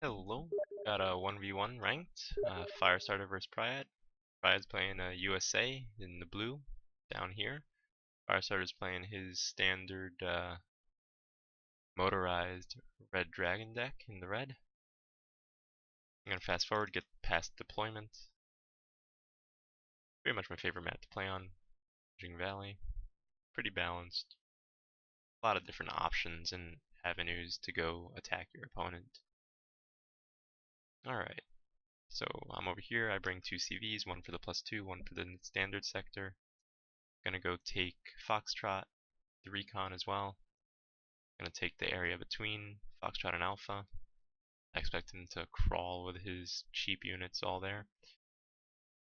Hello, got a 1v1 ranked, Firestarter versus Pryad. Pryad's playing USA in the blue, down here. Firestarter's playing his standard Motorized Red Dragon deck in the red. I'm gonna fast forward, get past deployment. Pretty much my favorite map to play on, Jing Valley. Pretty balanced. A lot of different options and avenues to go attack your opponent. Alright. So I'm over here, I bring two CVs, one for the +2, one for the standard sector. Gonna go take Foxtrot, the recon as well. Gonna take the area between Foxtrot and Alpha. I expect him to crawl with his cheap units all there.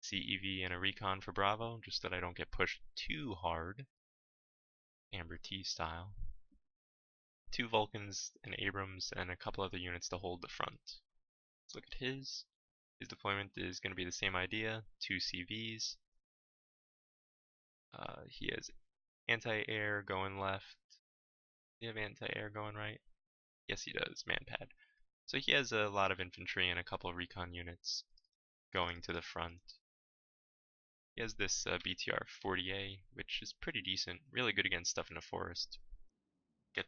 CEV and a recon for Bravo, just that I don't get pushed too hard. Amber T style. Two Vulcans, an Abrams, and a couple other units to hold the front. Let's look at his. His deployment is going to be the same idea, two CVs. He has anti-air going left. Does he have anti-air going right? Yes, he does, manpad. So he has a lot of infantry and a couple of recon units going to the front. He has this BTR 40A, which is pretty decent, really good against stuff in the forest.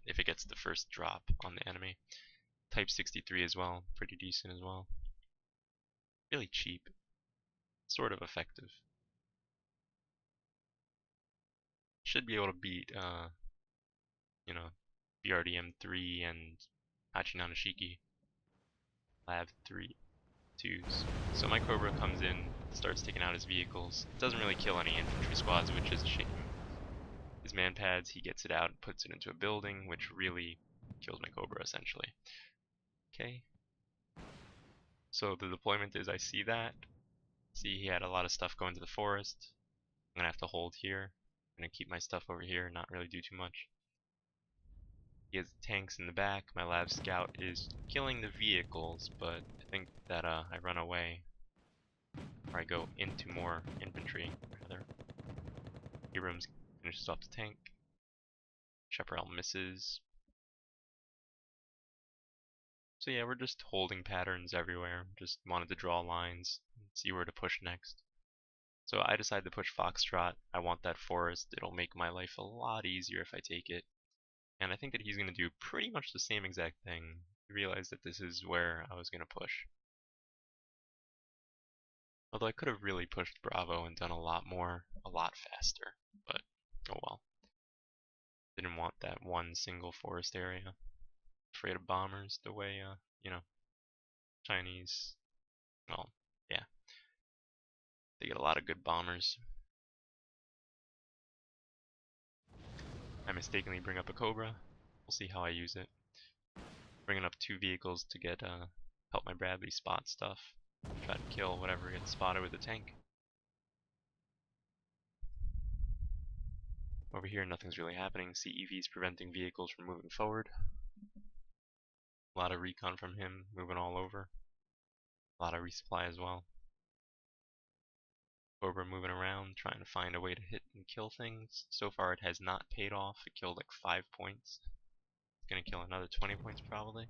If it gets the first drop on the enemy. Type 63 as well, pretty decent as well. Really cheap, sort of effective. Should be able to beat, BRDM3 and Hachinanashiki Lab 3-2s. So my Cobra comes in, starts taking out his vehicles. Doesn't really kill any infantry squads, which is a shame. His man pads, he gets it out and puts it into a building, which really kills my Cobra essentially. Okay. So the deployment is I see that. See he had a lot of stuff going to the forest. I'm gonna have to hold here. I'm gonna keep my stuff over here and not really do too much. He has tanks in the back. My lab scout is killing the vehicles, but I think that I run away. Or I go into more infantry, rather. Abrams finishes off the tank. Chaparral misses. So yeah, we're just holding patterns everywhere. Just wanted to draw lines and see where to push next. So I decided to push Foxtrot. I want that forest. It'll make my life a lot easier if I take it. And I think that he's going to do pretty much the same exact thing. He realized that this is where I was going to push. Although I could have really pushed Bravo and done a lot more, a lot faster. But, oh well. Didn't want that one single forest area. Afraid of bombers the way, Chinese, well, yeah. They get a lot of good bombers. I mistakenly bring up a Cobra. We'll see how I use it. Bringing up two vehicles to get help my Bradley spot stuff. Try to kill whatever gets spotted with the tank. Over here, nothing's really happening. CEV's preventing vehicles from moving forward. A lot of recon from him, moving all over. A lot of resupply as well. Cobra moving around, trying to find a way to hit and kill things. So far, it has not paid off. It killed like 5 points. It's gonna kill another 20 points probably.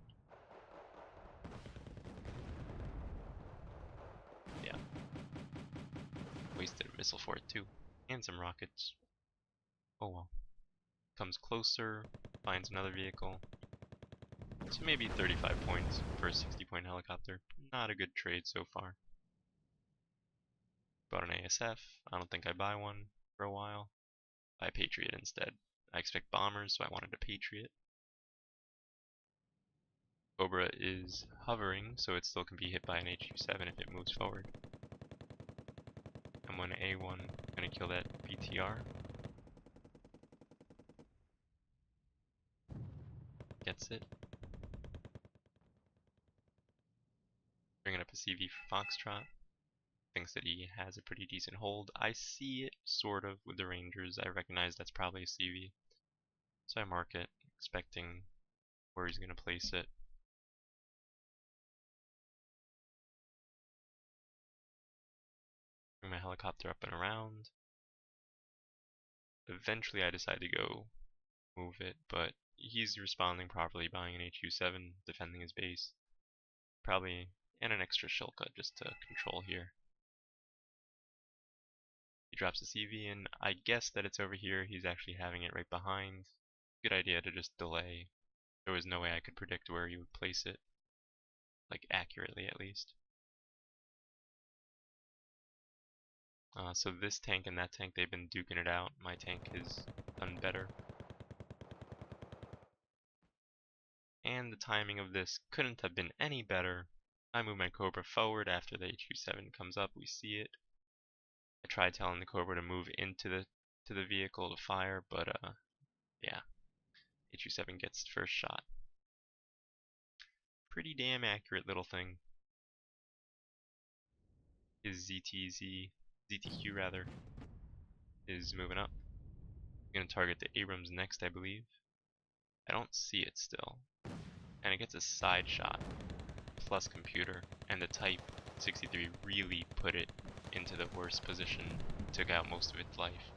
Yeah. Wasted a missile for it too. And some rockets. Oh well. Comes closer, finds another vehicle. So maybe 35 points for a 60-point helicopter. Not a good trade so far. Bought an ASF. I don't think I buy one for a while. Buy a Patriot instead. I expect bombers, so I wanted a Patriot. Cobra is hovering, so it still can be hit by an HU-7 if it moves forward. I'm on A1, gonna kill that BTR. Gets it. Bringing up a CV for Foxtrot. Thinks that he has a pretty decent hold. I see it, sort of, with the Rangers. I recognize that's probably a CV. So I mark it, expecting where he's gonna place it. Bring my helicopter up and around. Eventually I decide to go move it, but he's responding properly, buying an HU-7, defending his base. Probably, and an extra shilka just to control here. He drops a CV, and I guess that it's over here. He's actually having it right behind. Good idea to just delay. There was no way I could predict where he would place it, like accurately at least. So this tank and that tank, they've been duking it out. My tank has done better. And the timing of this couldn't have been any better. I move my Cobra forward after the HQ7 comes up. We see it. I tried telling the Cobra to move into the vehicle to fire, but yeah, HQ7 gets first shot. Pretty damn accurate little thing. His ZTQ rather, is moving up. Gonna target the Abrams next, I believe. I don't see it still. And it gets a side shot, plus computer, and the Type 63 really put it into the worst position, took out most of its life.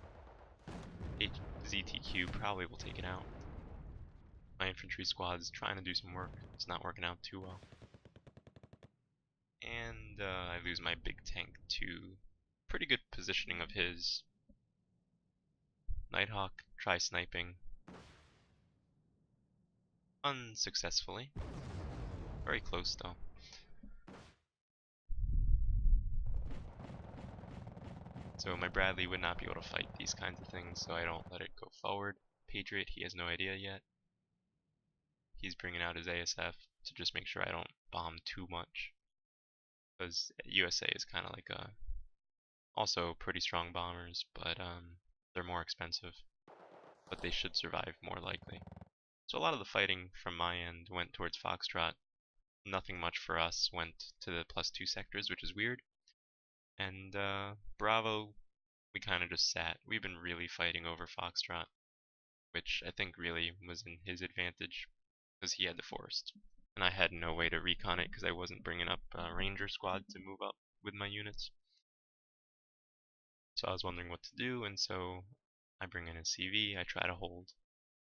ZTQ probably will take it out. My infantry squad is trying to do some work, it's not working out too well. And I lose my big tank to pretty good positioning of his. Nighthawk, try sniping. Unsuccessfully. Very close though. So my Bradley would not be able to fight these kinds of things, so I don't let it go forward. Patriot, he has no idea yet. He's bringing out his ASF to just make sure I don't bomb too much. Because USA is kind of like also pretty strong bombers, but they're more expensive. But they should survive more likely. So a lot of the fighting from my end went towards Foxtrot. Nothing much for us went to the +2 sectors, which is weird. And Bravo, we kind of just sat. We've been really fighting over Foxtrot, which I think really was in his advantage, because he had the forest. And I had no way to recon it because I wasn't bringing up a Ranger squad to move up with my units. So I was wondering what to do, and so I bring in a CV, I try to hold,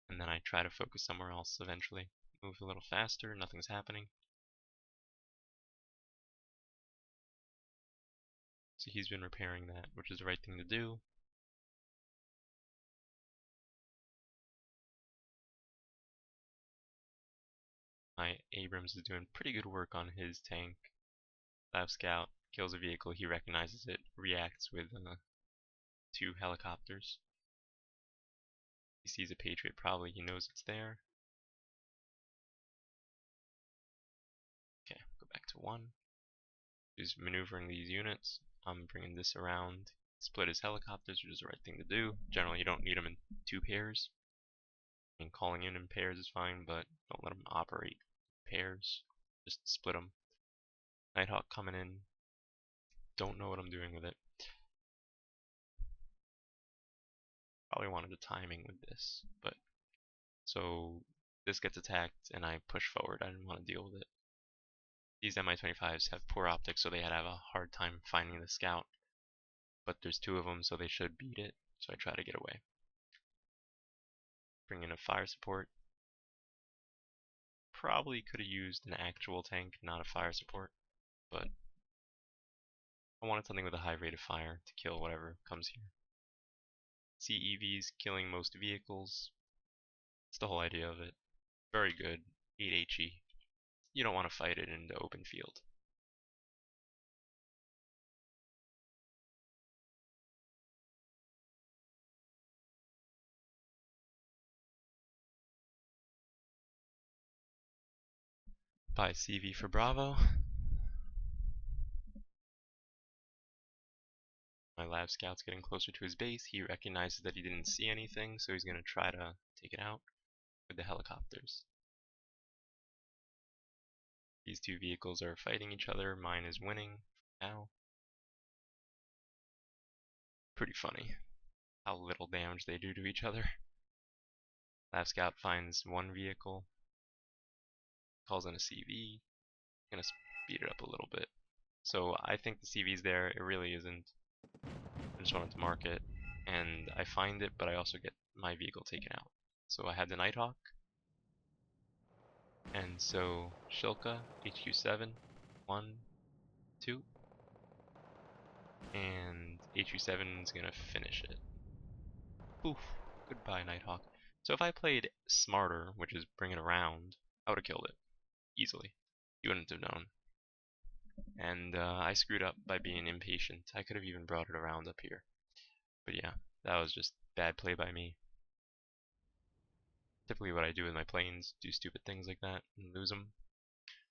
and then I try to focus somewhere else eventually. Move a little faster, nothing's happening. So he's been repairing that, which is the right thing to do. My Abrams is doing pretty good work on his tank. Lav Scout kills a vehicle, he recognizes it, reacts with 2 helicopters. He sees a Patriot, probably he knows it's there. Okay, go back to 1. He's maneuvering these units. I'm bringing this around. Split his helicopters, which is the right thing to do. Generally, you don't need them in 2 pairs. I mean, calling in pairs is fine, but don't let them operate in pairs. Just split them. Nighthawk coming in. Don't know what I'm doing with it. Probably wanted a timing with this, but so this gets attacked and I push forward. I didn't want to deal with it. These Mi-25s have poor optics, so they had to have a hard time finding the scout. But there's 2 of them, so they should beat it. So I try to get away. Bring in a fire support. Probably could have used an actual tank, not a fire support, but I wanted something with a high rate of fire to kill whatever comes here. CEVs killing most vehicles. That's the whole idea of it. Very good. 8 HE. You don't want to fight it in the open field. Buy CV for Bravo. My Lav Scout's getting closer to his base. He recognizes that he didn't see anything, so he's going to try to take it out with the helicopters. These 2 vehicles are fighting each other. Mine is winning now. Pretty funny how little damage they do to each other. Lav Scout finds 1 vehicle, calls in a CV, gonna speed it up a little bit. So I think the CV's there, it really isn't. I just wanted to mark it, and I find it, but I also get my vehicle taken out. So I had the Nighthawk. And so Shilka, HQ7, 1, 2, and HQ7 is gonna finish it. Oof, goodbye Nighthawk. So if I played smarter, which is bring it around, I would have killed it, easily. You wouldn't have known. And I screwed up by being impatient. I could have even brought it around up here. But yeah, that was just bad play by me. Typically what I do with my planes, do stupid things like that and lose them.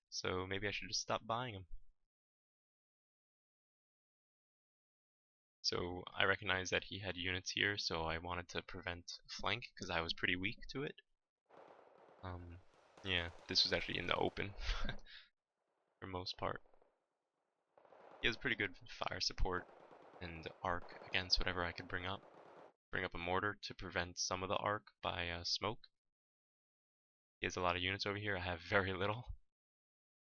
So maybe I should just stop buying them. So I recognized that he had units here, so I wanted to prevent flank because I was pretty weak to it. Yeah, this was actually in the open for most part. He has pretty good fire support and arc against whatever I could bring up. Bring up a mortar to prevent some of the arc by smoke. He has a lot of units over here. I have very little,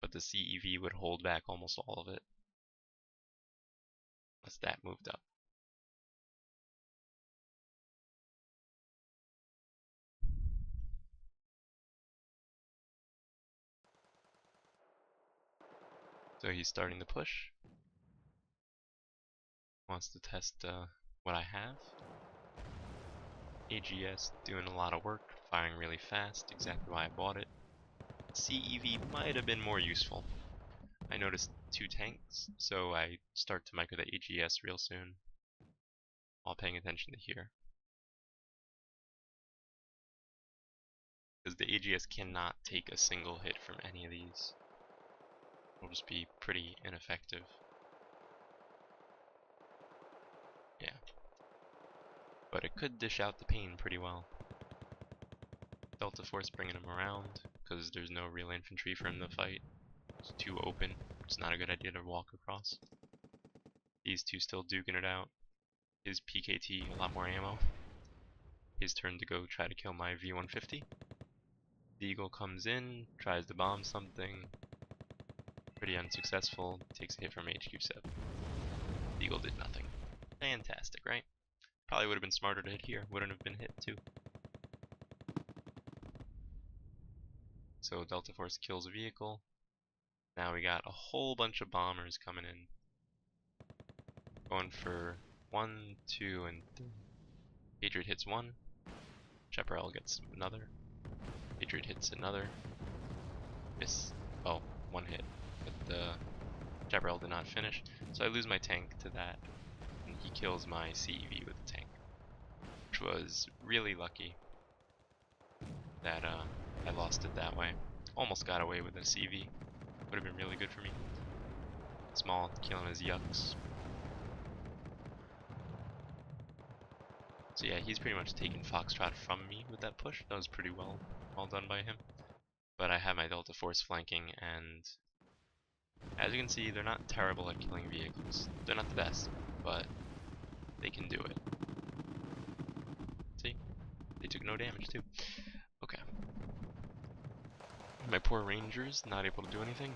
but the CEV would hold back almost all of it. Unless that moved up. So he's starting to push. Wants to test what I have. AGS doing a lot of work, firing really fast, exactly why I bought it. CEV might have been more useful. I noticed 2 tanks, so I start to micro the AGS real soon, while paying attention to here. Because the AGS cannot take a single hit from any of these. It'll just be pretty ineffective. Yeah. But it could dish out the pain pretty well. Delta Force bringing him around, because there's no real infantry for him to fight. It's too open. It's not a good idea to walk across. These two still duking it out. His PKT, a lot more ammo. His turn to go try to kill my V-150. The Eagle comes in, tries to bomb something. Pretty unsuccessful, takes a hit from HQ7. The Eagle did nothing. Fantastic, right? Probably would have been smarter to hit here. Wouldn't have been hit too. So Delta Force kills a vehicle. Now we got a whole bunch of bombers coming in. Going for 1, 2, and 3. Patriot hits 1. Chaparral gets another. Patriot hits another. Miss. Oh, 1 hit. But the Chaparral did not finish. So I lose my tank to that. And he kills my CEV with the tank. Which was really lucky that I lost it that way. Almost got away with a CV. Would have been really good for me. Small, killing his yucks. So yeah, he's pretty much taken Foxtrot from me with that push. That was pretty well done by him. But I have my Delta Force flanking, and as you can see, they're not terrible at killing vehicles. They're not the best, but they can do it. See? They took no damage too. Okay. My poor Rangers, not able to do anything.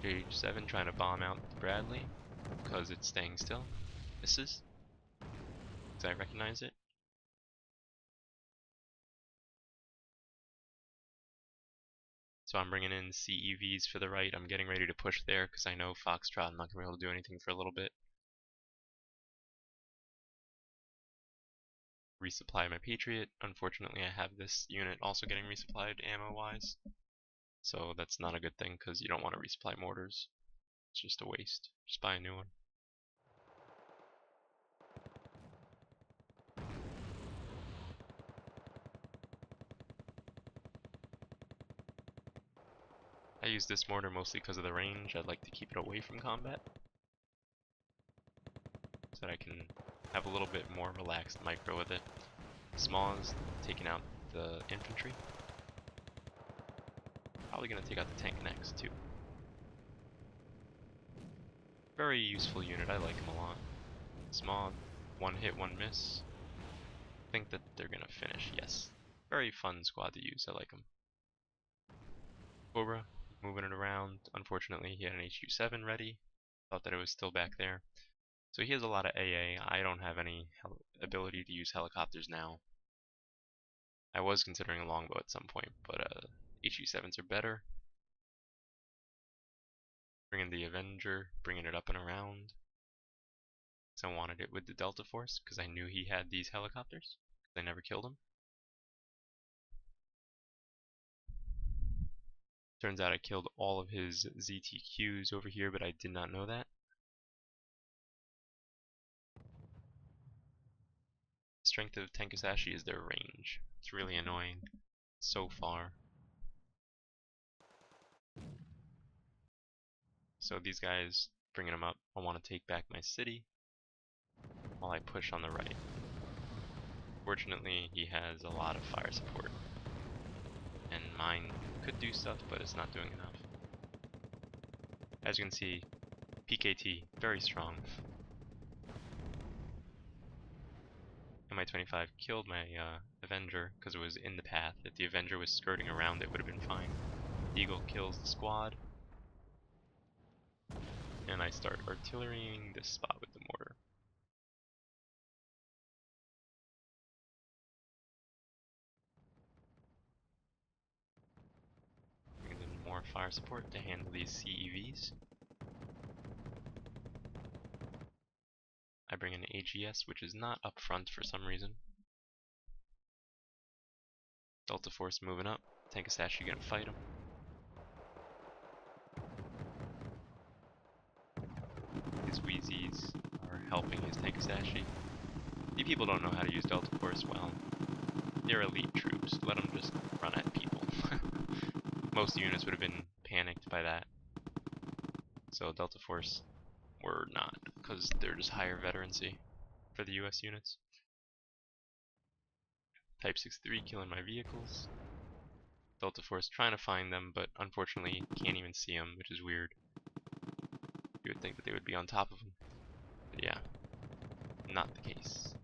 H7 trying to bomb out Bradley, because it's staying still. Misses. Because I recognize it. So I'm bringing in CEVs for the right. I'm getting ready to push there because I know Foxtrot, I'm not going to be able to do anything for a little bit. Resupply my Patriot. Unfortunately, I have this unit also getting resupplied ammo-wise. So that's not a good thing because you don't want to resupply mortars. It's just a waste. Just buy a new one. I use this mortar mostly because of the range. I'd like to keep it away from combat, so that I can have a little bit more relaxed micro with it. Small is taking out the infantry. Probably going to take out the tank next too. Very useful unit, I like him a lot. Small, 1 hit, 1 miss. Think that they're going to finish, yes. Very fun squad to use, I like him. Cobra, moving it around. Unfortunately, he had an HQ7 ready. Thought that it was still back there. So he has a lot of AA. I don't have any ability to use helicopters now. I was considering a longbow at some point, but HE7s are better. Bringing the Avenger, bringing it up and around. So I wanted it with the Delta Force because I knew he had these helicopters. I never killed him. Turns out I killed all of his ZTQs over here, but I did not know that. Strength of Tenkasashi is their range. It's really annoying. So far. So these guys, bringing them up, I want to take back my city while I push on the right. Fortunately, he has a lot of fire support. And mine could do stuff, but it's not doing enough. As you can see, PKT, very strong. Mi-25 killed my Avenger because it was in the path. If the Avenger was skirting around, it would have been fine. Eagle kills the squad. And I start artillerying this spot with the mortar. Bringing in more fire support to handle these CEVs. I bring in AGS, which is not up front for some reason. Delta Force moving up. Tenkasashi gonna fight him. His Wheezies are helping his Tenkasashi. You people don't know how to use Delta Force well. They're elite troops. Let them just run at people. Most units would have been panicked by that. So Delta Force were not, because they're just higher veterancy for the US units. Type 6-3 killing my vehicles. Delta Force trying to find them, but unfortunately can't even see them, which is weird. You would think that they would be on top of them. But yeah, not the case.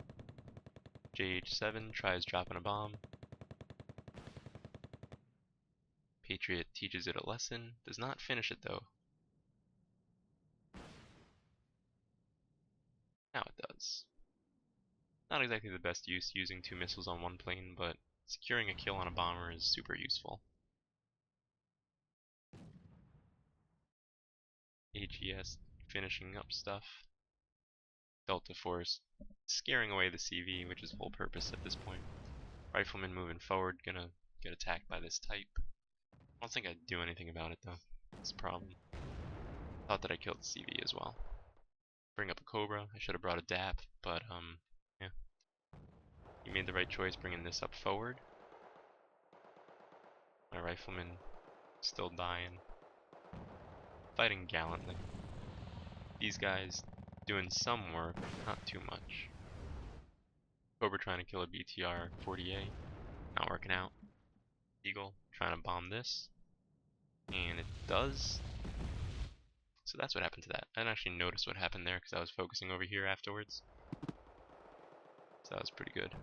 JH7 tries dropping a bomb. Patriot teaches it a lesson. Does not finish it though. Now it does. Not exactly the best use using 2 missiles on 1 plane, but securing a kill on a bomber is super useful. AGS finishing up stuff. Delta Force scaring away the CV, which is full purpose at this point. Rifleman moving forward, gonna get attacked by this type. I don't think I'd do anything about it though. That's a problem. Thought that I killed the CV as well. Bring up a Cobra. I should have brought a DAP, but yeah. You made the right choice bringing this up forward. My Rifleman still dying. Fighting gallantly. These guys doing some work, not too much. Cobra trying to kill a BTR 40A. Not working out. Eagle trying to bomb this. And it does. So that's what happened to that. I didn't actually notice what happened there because I was focusing over here afterwards. So that was pretty good.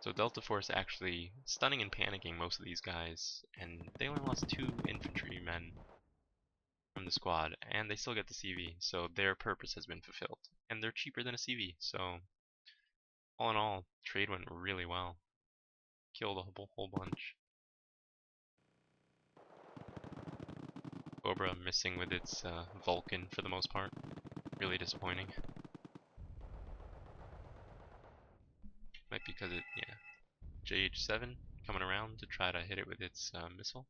So Delta Force actually stunning and panicking most of these guys, and they only lost 2 infantrymen from the squad, and they still get the CV, so their purpose has been fulfilled. And they're cheaper than a CV, so all in all, trade went really well. Killed a whole bunch. Cobra missing with its Vulcan for the most part. Really disappointing. Might be because it, yeah. JH7 coming around to try to hit it with its missile.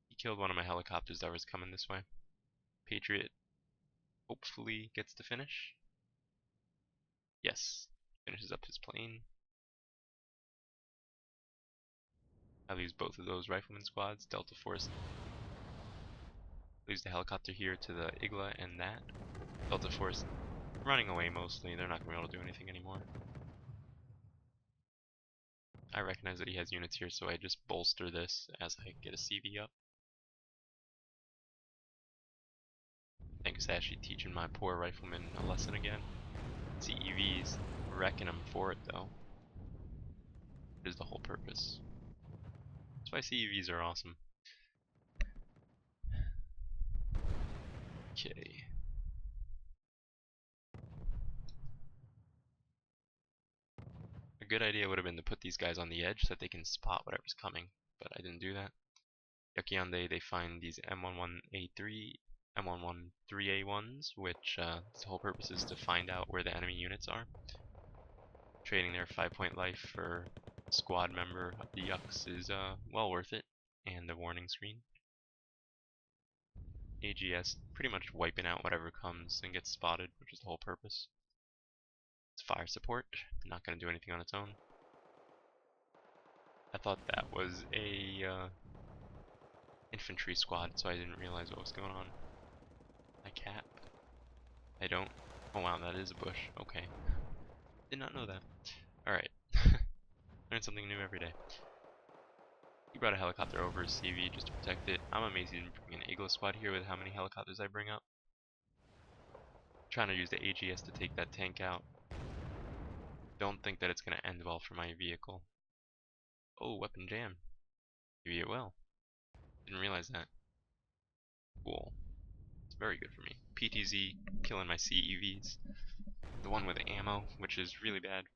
He killed one of my helicopters that was coming this way. Patriot hopefully gets to finish. Yes, finishes up his plane. I lose both of those rifleman squads. Delta Force lose the helicopter here to the Igla and that. Delta Force running away mostly. They're not going to be able to do anything anymore. I recognize that he has units here, so I just bolster this as I get a CV up. Thanks actually teaching my poor rifleman a lesson again. CEVs wrecking him for it though. Is the whole purpose. That's why CEVs are awesome. Okay. A good idea would have been to put these guys on the edge so that they can spot whatever's coming, but I didn't do that. Yakiande, they find these M11A3, M113A1s, which the whole purpose is to find out where the enemy units are. Trading their 5-point life for a squad member of the Yucks is well worth it, and the warning screen. AGS pretty much wiping out whatever comes and gets spotted, which is the whole purpose. It's fire support, not going to do anything on its own. I thought that was a infantry squad, so I didn't realize what was going on. I cap. I don't. Oh wow, that is a bush. Okay. Did not know that. Alright. Learn something new every day. He brought a helicopter over his CV just to protect it. I'm amazed he didn't bring an Eagle squad here with how many helicopters I bring up. Trying to use the AGS to take that tank out. Don't think that it's going to end well for my vehicle. Oh, weapon jam. Maybe it will. Didn't realize that. Cool. It's very good for me. PTZ killing my CEVs. The one with ammo, which is really bad,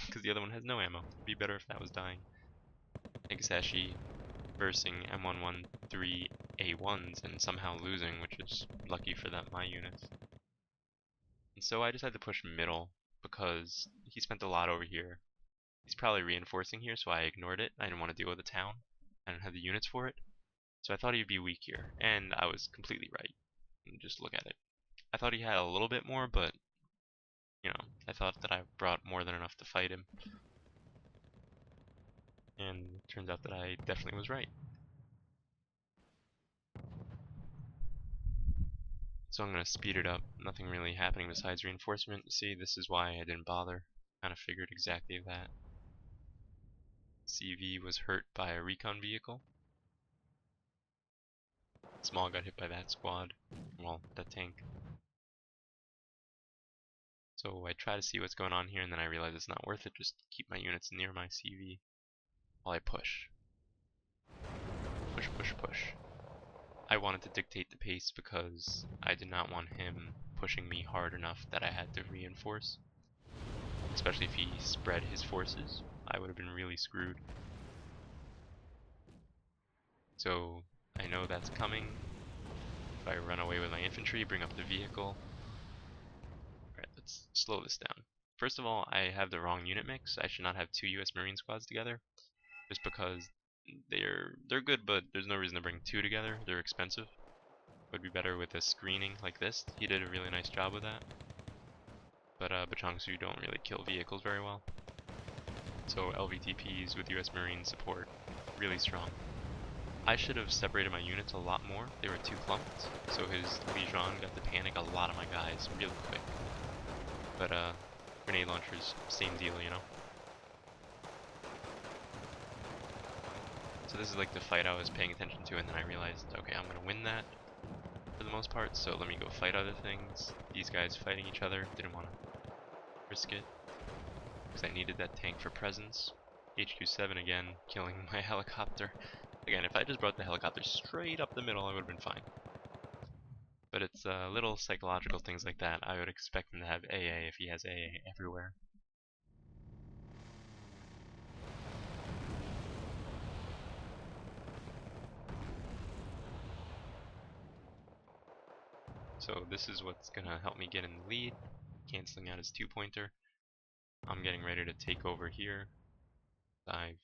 because the other one has no ammo. It'd be better if that was dying. Nagasashi versing M113A1s and somehow losing, which is lucky for that my units. And so I decided to push middle because he spent a lot over here. He's probably reinforcing here, so I ignored it. I didn't want to deal with the town. I didn't have the units for it. So I thought he'd be weak here, and I was completely right. And just look at it. I thought he had a little bit more, but you know, I thought that I brought more than enough to fight him. And it turns out that I definitely was right. So I'm going to speed it up. Nothing really happening besides reinforcement. See, this is why I didn't bother. Kind of figured exactly that. CV was hurt by a recon vehicle. Small got hit by that squad. Well, that tank. So I try to see what's going on here, and then I realize it's not worth it. Just keep my units near my CV while I push. Push, push, push. I wanted to dictate the pace because I did not want him pushing me hard enough that I had to reinforce. Especially if he spread his forces, I would have been really screwed. So I know that's coming. If I run away with my infantry, bring up the vehicle. Alright, let's slow this down. First of all, I have the wrong unit mix. I should not have 2 US Marine squads together. Just because they're good, but there's no reason to bring 2 together. They're expensive. Would be better with a screening like this. He did a really nice job with that. But Bachangsu don't really kill vehicles very well. So LVTPs with US Marine support, really strong. I should have separated my units a lot more. They were too clumped, so his Lijiang got to panic a lot of my guys really quick. But grenade launchers, same deal, you know. So this is like the fight I was paying attention to, and then I realized, okay, I'm gonna win that for the most part, so let me go fight other things. These guys fighting each other, didn't want to risk it, because I needed that tank for presence. HQ7 again, killing my helicopter. Again, if I just brought the helicopter straight up the middle, I would have been fine. But it's little psychological things like that. I would expect him to have AA if he has AA everywhere. So this is what's going to help me get in the lead, canceling out his 2-pointer. I'm getting ready to take over here. I've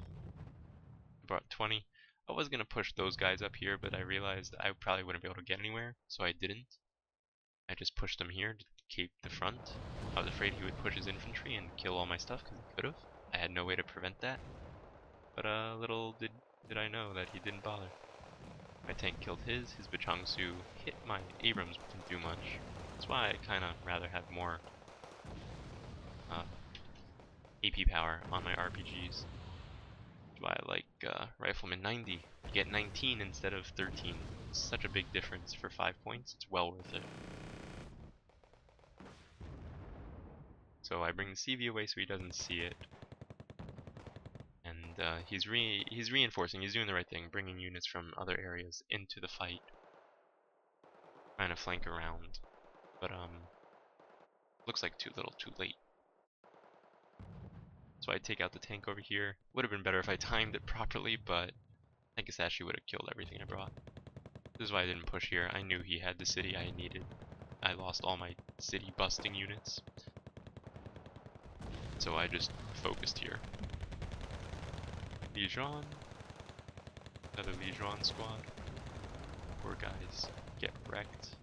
brought 20. I was going to push those guys up here, but I realized I probably wouldn't be able to get anywhere, so I didn't. I just pushed him here to keep the front. I was afraid he would push his infantry and kill all my stuff, because he could have. I had no way to prevent that. But little did I know that he didn't bother. My tank killed his Bachangsu hit my Abrams, but didn't do much. That's why I kind of rather have more AP power on my RPGs. That's why I like Rifleman 90. You get 19 instead of 13. It's such a big difference for 5 points. It's well worth it. So I bring the CV away so he doesn't see it. And he's reinforcing. He's doing the right thing, bringing units from other areas into the fight, trying to flank around. But looks like too little, too late. So I take out the tank over here. Would have been better if I timed it properly, but I guess actually would have killed everything I brought. This is why I didn't push here. I knew he had the city I needed. I lost all my city busting units. So I just focused here. Legion. Another Legion squad. Poor guys get wrecked.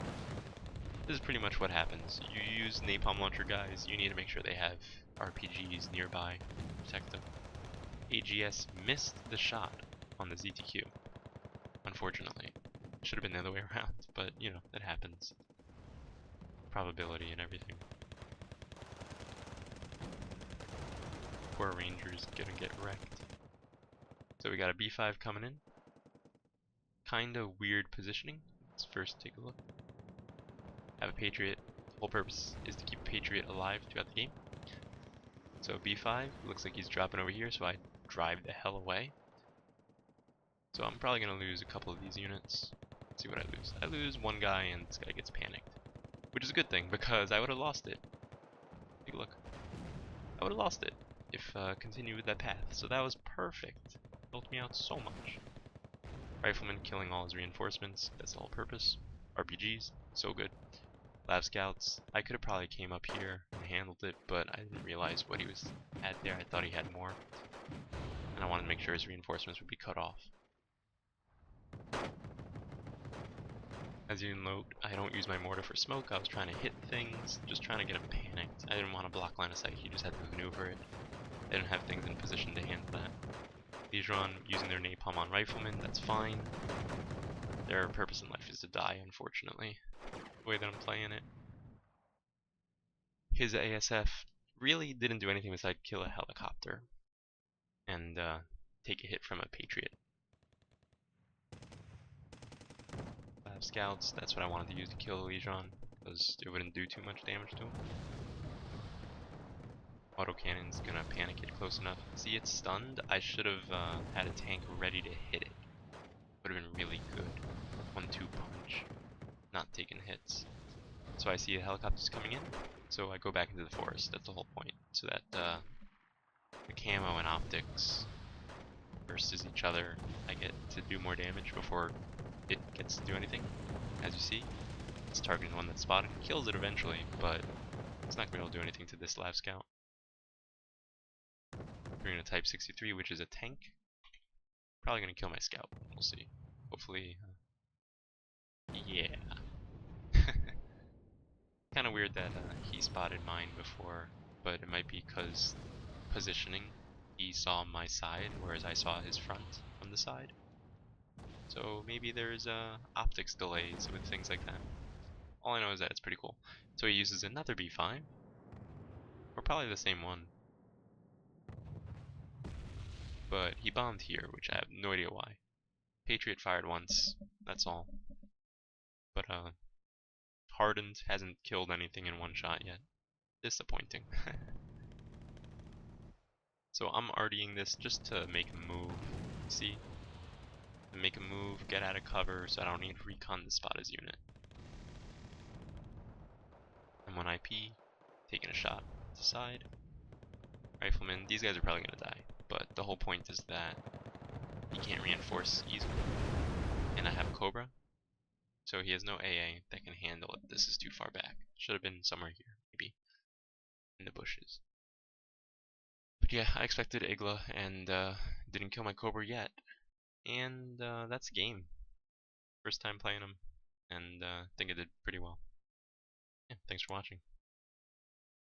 This is pretty much what happens. You use napalm launcher guys, you need to make sure they have RPGs nearby to protect them. AGS missed the shot on the ZTQ. Unfortunately. Should have been the other way around, but you know, that happens. Probability and everything. Poor Rangers gonna get wrecked. So we got a B5 coming in. Kinda weird positioning. Let's first take a look. Have a Patriot. The whole purpose is to keep Patriot alive throughout the game. So B5, looks like he's dropping over here, so I drive the hell away. So I'm probably gonna lose a couple of these units. Let's see what I lose. I lose one guy and this guy gets panicked. Which is a good thing, because I would have lost it. Take a look. I would have lost it if continued with that path. So that was perfect. Helped me out so much. Rifleman killing all his reinforcements. That's the whole purpose. RPGs, so good. Lab scouts. I could have probably came up here and handled it, but I didn't realize what he was at there. I thought he had more, and I wanted to make sure his reinforcements would be cut off. As you note, I don't use my mortar for smoke. I was trying to hit things, just trying to get him panicked. I didn't want to block line of sight. He just had to maneuver it. I didn't have things in position to handle that. Legion using their napalm on riflemen. That's fine. Their purpose in life is to die, unfortunately. The way that I'm playing it. His ASF really didn't do anything besides kill a helicopter and take a hit from a Patriot. Lab scouts, that's what I wanted to use to kill the Legion, because it wouldn't do too much damage to him. Autocannon's gonna panic it close enough. See, it's stunned. I should have had a tank ready to hit it. Would have been really good. 1-2 punch. Not taking hits. So I see the helicopters coming in, so I go back into the forest. That's the whole point. So that the camo and optics versus each other, I get to do more damage before it gets to do anything. As you see, it's targeting the one that's spotted. Kills it eventually, but it's not going to be able to do anything to this lab scout. Doing a Type 63, which is a tank. Probably going to kill my scout. We'll see. Hopefully, yeah. Kind of weird that he spotted mine before, but it might be because positioning, he saw my side, whereas I saw his front from the side. So maybe there's optics delays with things like that. All I know is that it's pretty cool. So he uses another B5, or probably the same one, but he bombed here, which I have no idea why. Patriot fired once, that's all. But Hardened hasn't killed anything in one shot yet. Disappointing. So I'm RDing this just to make a move. See? Make a move, get out of cover, so I don't need to recon the spot his unit. M1 IP, taking a shot to the side. Rifleman, these guys are probably gonna die, but the whole point is that he can't reinforce easily. And I have Cobra, so he has no AA that can handle it. This is too far back. Should have been somewhere here, maybe in the bushes. But yeah, I expected Igla and didn't kill my Cobra yet. And that's the game. First time playing him, and I think I did pretty well. Yeah, thanks for watching.